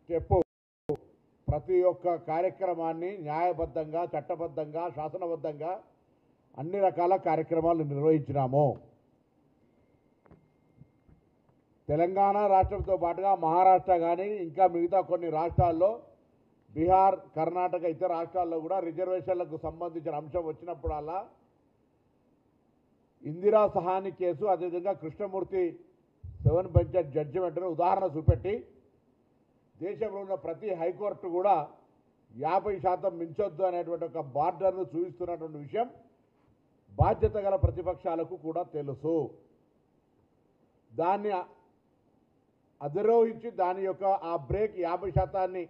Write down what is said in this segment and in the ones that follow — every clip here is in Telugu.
చెప్పు ప్రతి ఒక్క కార్యక్రమాన్ని న్యాయబద్ధంగా చట్టబద్ధంగా శాసనబద్ధంగా అన్ని రకాల కార్యక్రమాలు నిర్వహించినాము. తెలంగాణ రాష్ట్రంతో పాటుగా మహారాష్ట్ర కానీ ఇంకా మిగతా కొన్ని రాష్ట్రాల్లో బీహార్ కర్ణాటక ఇతర రాష్ట్రాల్లో కూడా రిజర్వేషన్లకు సంబంధించిన అంశం వచ్చినప్పుడల్లా ఇందిరా సహాని కేసు అదేవిధంగా కృష్ణమూర్తి 7 బెంచ్ జడ్జిమెంట్ను ఉదాహరణ చూపెట్టి దేశంలో ఉన్న ప్రతి హైకోర్టు కూడా 50% మించొద్దు అనేటువంటి ఒక బార్డర్ను చూపిస్తున్నటువంటి విషయం బాధ్యత గల ప్రతిపక్షాలకు కూడా తెలుసు. దాన్ని అధిరోహించి దాని యొక్క ఆ బ్రేక్ 50%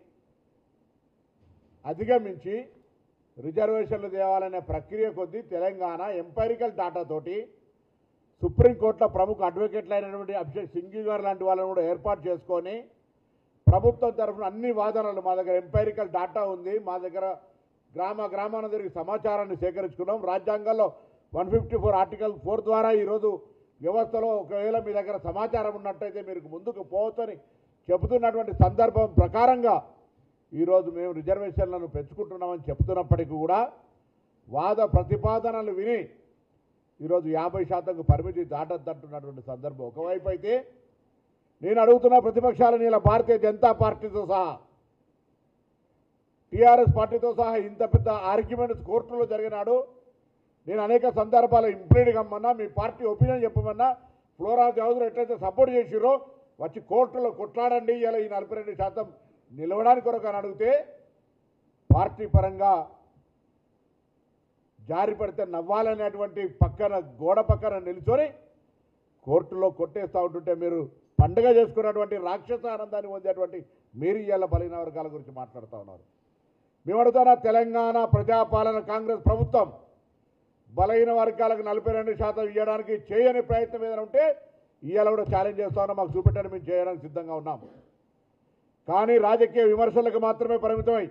అధిగమించి రిజర్వేషన్లు తేవాలనే ప్రక్రియ కొద్దీ తెలంగాణ ఎంపైరికల్ డాటా తోటి సుప్రీంకోర్టులో ప్రముఖ అడ్వకేట్లు అయినటువంటి అభిషేక్ సింఘ్వి గారు లాంటి వాళ్ళని కూడా ఏర్పాటు చేసుకొని ప్రభుత్వం తరఫున అన్ని వాదనలు మా దగ్గర ఎంపైరికల్ డాటా ఉంది, మా దగ్గర గ్రామాన తిరిగి సమాచారాన్ని సేకరించుకున్నాం. రాజ్యాంగంలో 154 ఆర్టికల్ 4 ద్వారా ఈరోజు వ్యవస్థలో ఒకవేళ మీ దగ్గర సమాచారం ఉన్నట్టయితే మీరు ముందుకు పోవచ్చని చెబుతున్నటువంటి సందర్భం ప్రకారంగా ఈరోజు మేము రిజర్వేషన్లను పెంచుకుంటున్నామని చెప్తున్నప్పటికీ కూడా వాద ప్రతిపాదనలు విని ఈరోజు 50% పరిమితి దాటద్దంటున్నటువంటి సందర్భం ఒకవైపు అయితే, నేను అడుగుతున్న ప్రతిపక్షాలు ఇలా భారతీయ జనతా పార్టీతో సహా టీఆర్ఎస్ పార్టీతో సహా ఇంత పెద్ద ఆర్గ్యుమెంట్స్ కోర్టులో జరిగినాడు. నేను అనేక సందర్భాలు ఇంప్లీడ్ కమ్మన్నా, మీ పార్టీ ఒపీనియన్ చెప్పమన్నా, ఫ్లోరా చౌదరి ఎట్లయితే సపోర్ట్ చేసిరో వచ్చి కోర్టులో కొట్లాడండి ఇలా ఈ 42% నిలవడానికి కొరకు అని అడిగితే పార్టీ పరంగా జారి పడితే నవ్వాలనేటువంటి పక్కన గోడ పక్కన నిల్చొని కోర్టులో కొట్టేస్తూ ఉంటుంటే మీరు పండుగ చేసుకున్నటువంటి రాక్షస ఆనందాన్ని పొందేటువంటి మీరు ఇవాళ బలహీన వర్గాల గురించి మాట్లాడుతూ ఉన్నారు. మేము అడుగుతున్న తెలంగాణ ప్రజాపాలన కాంగ్రెస్ ప్రభుత్వం బలహీన వర్గాలకు 42% ఇవ్వడానికి చేయని ప్రయత్నం ఏదైనా ఉంటే ఇవాళ కూడా ఛాలెంజ్ చేస్తా ఉన్నాం. మాకు చూపెట్టండి, మేము చేయడానికి సిద్ధంగా ఉన్నాం. కానీ రాజకీయ విమర్శలకు మాత్రమే పరిమితమై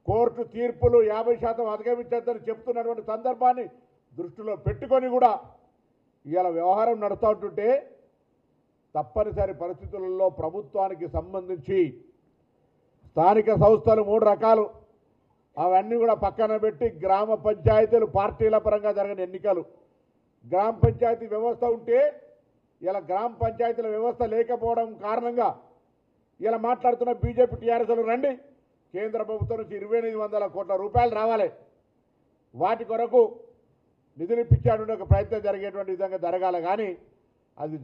కోర్టు తీర్పులు 50% అధిగమించద్దని చెప్తున్నటువంటి సందర్భాన్ని దృష్టిలో పెట్టుకొని కూడా ఇవాళ వ్యవహారం నడుస్తూ ఉంటుంటే తప్పనిసరి పరిస్థితులలో ప్రభుత్వానికి సంబంధించి స్థానిక సంస్థలు 3 రకాలు అవన్నీ కూడా పక్కన పెట్టి గ్రామ పంచాయతీలు పార్టీల పరంగా జరిగిన ఎన్నికలు, గ్రామ పంచాయతీ వ్యవస్థ ఉంటే ఇలా గ్రామ పంచాయతీల వ్యవస్థ లేకపోవడం కారణంగా ఇలా మాట్లాడుతున్న బీజేపీ టీఆర్ఎస్లు రండి, కేంద్ర ప్రభుత్వం నుంచి 2800 కోట్ల రూపాయలు రావాలి, వాటి కొరకు నిధులు ఇప్పించాడు ఒక ప్రయత్నం జరిగేటువంటి విధంగా జరగాలి. కానీ అది